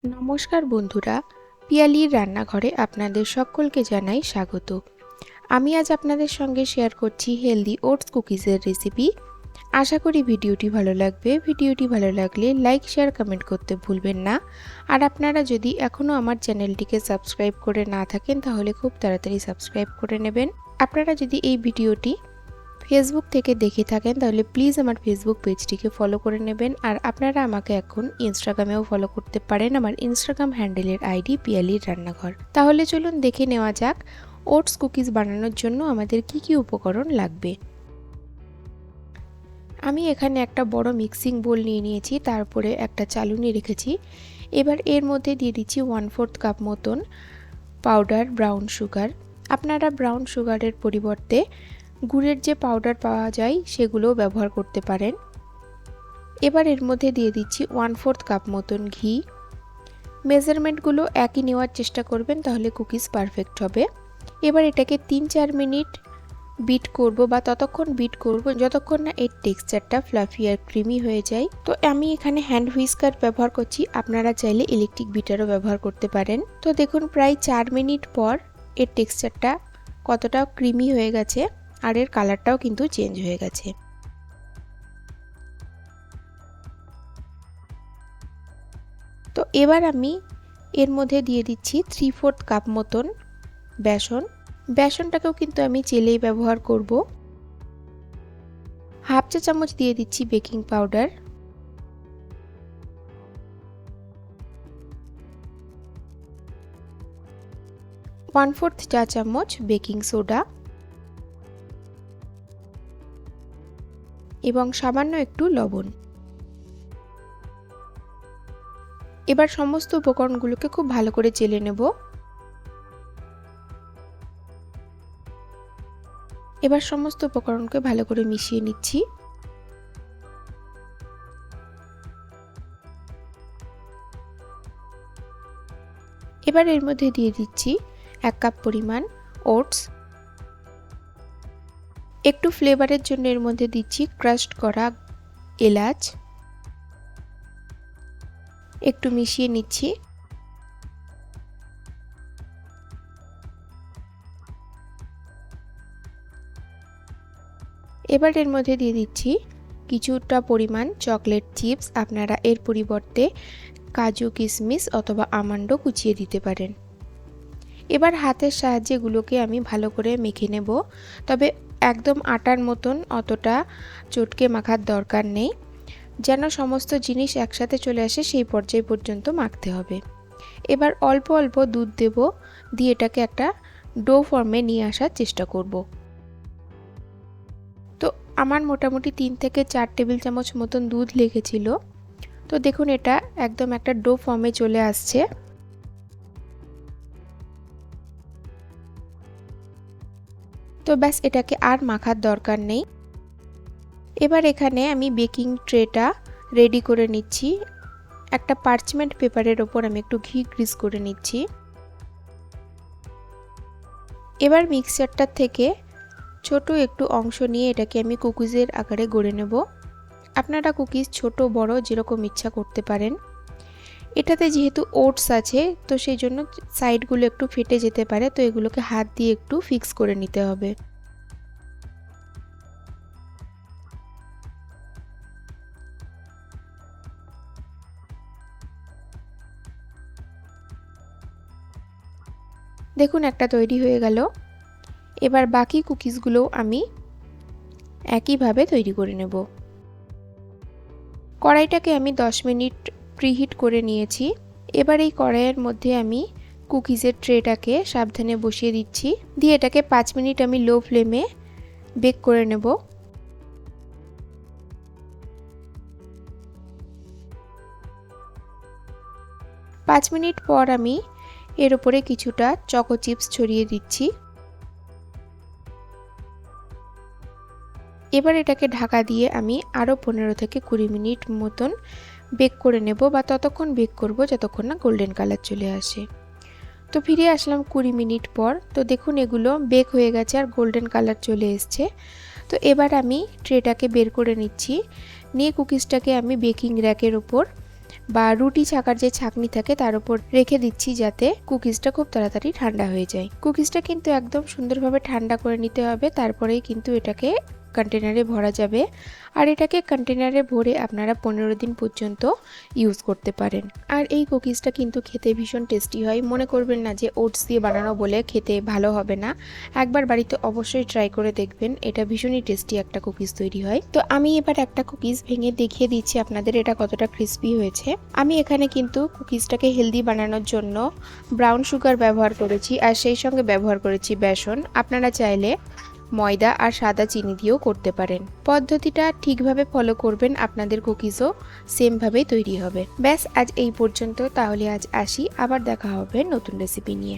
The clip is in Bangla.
নমস্কার বন্ধুরা, পিয়ালির রান্নাঘরে আপনাদের সকলকে জানাই স্বাগত। আমি আজ আপনাদের সঙ্গে শেয়ার করছি হেলদি ওটস কুকিজের রেসিপি। আশা করি ভিডিওটি ভালো লাগবে। ভিডিওটি ভালো লাগলে লাইক, শেয়ার, কমেন্ট করতে ভুলবেন না। আর আপনারা যদি এখনও আমার চ্যানেলটিকে সাবস্ক্রাইব করে না থাকেন তাহলে খুব তাড়াতাড়ি সাবস্ক্রাইব করে নেবেন। আপনারা যদি এই ভিডিওটি ফেসবুক থেকে দেখে থাকেন তাহলে প্লিজ আমার ফেসবুক পেজটিকে ফলো করে নেবেন। আর আপনারা আমাকে এখন ইনস্টাগ্রামেও ফলো করতে পারেন। আমার ইনস্টাগ্রাম হ্যান্ডেলের আইডি পিয়ালির রান্নাঘর। তাহলে চলুন দেখে নেওয়া যাক ওটস কুকিজ বানানোর জন্য আমাদের কি কি উপকরণ লাগবে। আমি এখানে একটা বড় মিক্সিং বোল নিয়ে নিয়েছি, তারপরে একটা চালুনি রেখেছি। এবার এর মধ্যে দিয়ে দিচ্ছি 1/4 কাপ মতন পাউডার ব্রাউন সুগার। আপনারা ব্রাউন সুগারের পরিবর্তে গুড়ের যে পাউডার পাওয়া যায় সেগুলোও ব্যবহার করতে পারেন। এবার এর মধ্যে দিয়ে দিচ্ছি 1/4 কাপ মতন ঘি। মেজারমেন্টগুলো একই নেওয়ার চেষ্টা করবেন, তাহলে কুকিজ পারফেক্ট হবে। এবার এটাকে 3-4 মিনিট বিট করব বা ততক্ষণ বিট করব যতক্ষণ না এর টেক্সচারটা ফ্লাফি আর ক্রিমি হয়ে যায়। তো আমি এখানে হ্যান্ড হুইস্কার ব্যবহার করছি, আপনারা চাইলে ইলেকট্রিক বিটারও ব্যবহার করতে পারেন। তো দেখুন প্রায় 4 মিনিট পর এর টেক্সচারটা কতটা ক্রিমি হয়ে গেছে আর এর কালারটাও কিন্তু চেঞ্জ হয়ে গেছে। তো এবার আমি এর মধ্যে দিয়ে দিচ্ছি 3/4 কাপ মতন বেসন। বেসনটাকেও কিন্তু আমি চেলেই ব্যবহার করব। হাফ চা চামচ দিয়ে দিচ্ছি বেকিং পাউডার। 1/4 চা চামচ বেকিং সোডা এবং সামান্য একটু লবণ। এবার সমস্ত উপকরণগুলোকে খুব ভালো করে চেলে নেব। এবার সমস্ত উপকরণকে ভালো করে মিশিয়ে নিচ্ছি। এবার এর মধ্যে দিয়ে দিচ্ছি 1 কাপ পরিমাণ ওটস। একটু ফ্লেভারের জন্য এর মধ্যে দিচ্ছি ক্রাশড করা এলাচ। একটু মিশিয়ে নিচ্ছি। এবার এর মধ্যে দিয়ে দিচ্ছি কিছুটা পরিমাণ চকলেট চিপস। আপনারা এর পরিবর্তে কাজু, কিশমিশ অথবা আমন্ডও কুচিয়ে দিতে পারেন। এবার হাতের সাহায্যে এগুলোকে আমি ভালো করে মেখে নেব, তবে একদম আটার মতন অতটা চটকে মাখার দরকার নেই। যেন সমস্ত জিনিস একসাথে চলে আসে সেই পর্যায় পর্যন্ত মাখতে হবে। এবার অল্প অল্প দুধ দেব, দিয়ে এটাকে একটা ডো ফর্মে নিয়ে আসার চেষ্টা করব। তো আমার মোটামুটি 3 থেকে 4 টেবিল চামচ মতন দুধ লেগেছিল। তো দেখুন এটা একদম একটা ডো ফর্মে চলে আসছে। তো ব্যাস, এটাকে আর মাখার দরকার নেই। এবার এখানে আমি বেকিং ট্রেটা রেডি করে নিচ্ছি। একটা পার্চমেন্ট পেপারের ওপর আমি একটু ঘি গ্রিস করে নিচ্ছি। এবার মিক্সচারটা থেকে ছোট একটু অংশ নিয়ে এটাকে আমি কুকিজের আকারে গড়ে নেব। আপনারা কুকিজ ছোট বড় যেরকম ইচ্ছা করতে পারেন। এটাতে যেহেতু ওটস আছে তো সেই জন্য সাইডগুলো একটু ফেটে যেতে পারে, তো এগুলোকে হাত দিয়ে একটু ফিক্স করে নিতে হবে। দেখুন একটা তৈরি হয়ে গেল। এবার বাকি কুকিজগুলোও আমি একইভাবে তৈরি করে নেব। কড়াইটাকে আমি 10 মিনিট প্রিহিট করে নিয়েছি। এবার এই কড়াইয়ের মধ্যে আমি কুকিজের ট্রেটাকে সাবধানে বসিয়ে দিচ্ছি, দিয়ে এটাকে 5 মিনিট আমি লো ফ্লেমে বেক করে নেব। পাঁচ মিনিট পর আমি এর উপরে কিছুটা চকো চিপস ছড়িয়ে দিচ্ছি। এবার এটাকে ঢাকা দিয়ে আমি আরও 15 থেকে 20 মিনিট মতন বেক করে নেব, বা ততক্ষণ বেক করব যতক্ষণ না গোল্ডেন কালার চলে আসে। তো ফিরে আসলাম 20 মিনিট পর। তো দেখুন এগুলো বেক হয়ে গেছে আর গোল্ডেন কালার চলে এসছে। তো এবার আমি ট্রেটাকে বের করে নিচ্ছি, নিয়ে কুকিজটাকে আমি বেকিং র্যাকের ওপর বা রুটি ছাকার যে ছাঁকনি থাকে তার উপর রেখে দিচ্ছি, যাতে কুকিজটা খুব তাড়াতাড়ি ঠান্ডা হয়ে যায়। কুকিজটা কিন্তু একদম সুন্দরভাবে ঠান্ডা করে নিতে হবে, তারপরেই কিন্তু এটাকে কন্টেনারে ভরা যাবে। আর এটাকে কন্টেনারে ভরে আপনারা 15 দিন পর্যন্ত ইউজ করতে পারেন। আর এই কুকিজটা কিন্তু খেতে ভীষণ টেস্টি হয়। মনে করবেন না যে ওটস দিয়ে বানানো বলে খেতে ভালো হবে না, একবার বাড়িতে অবশ্যই ট্রাই করে দেখবেন, এটা ভীষণই টেস্টি একটা কুকিজ তৈরি হয়। তো আমি এবার একটা কুকিজ ভেঙে দেখিয়ে দিচ্ছি আপনাদের এটা কতটা ক্রিস্পি হয়েছে। আমি এখানে কিন্তু কুকিজটাকে হেলদি বানানোর জন্য ব্রাউন সুগার ব্যবহার করেছি, আর সেই সঙ্গে ব্যবহার করেছি বেসন। আপনারা চাইলে ময়দা আর সাদা চিনি দিয়েও করতে পারেন। পদ্ধতিটা ঠিকভাবে ফলো করবেন, আপনাদের কুকিজও সেমভাবেই তৈরি হবে। ব্যাস, আজ এই পর্যন্ত। তাহলে আজ আসি, আবার দেখা হবে নতুন রেসিপি নিয়ে।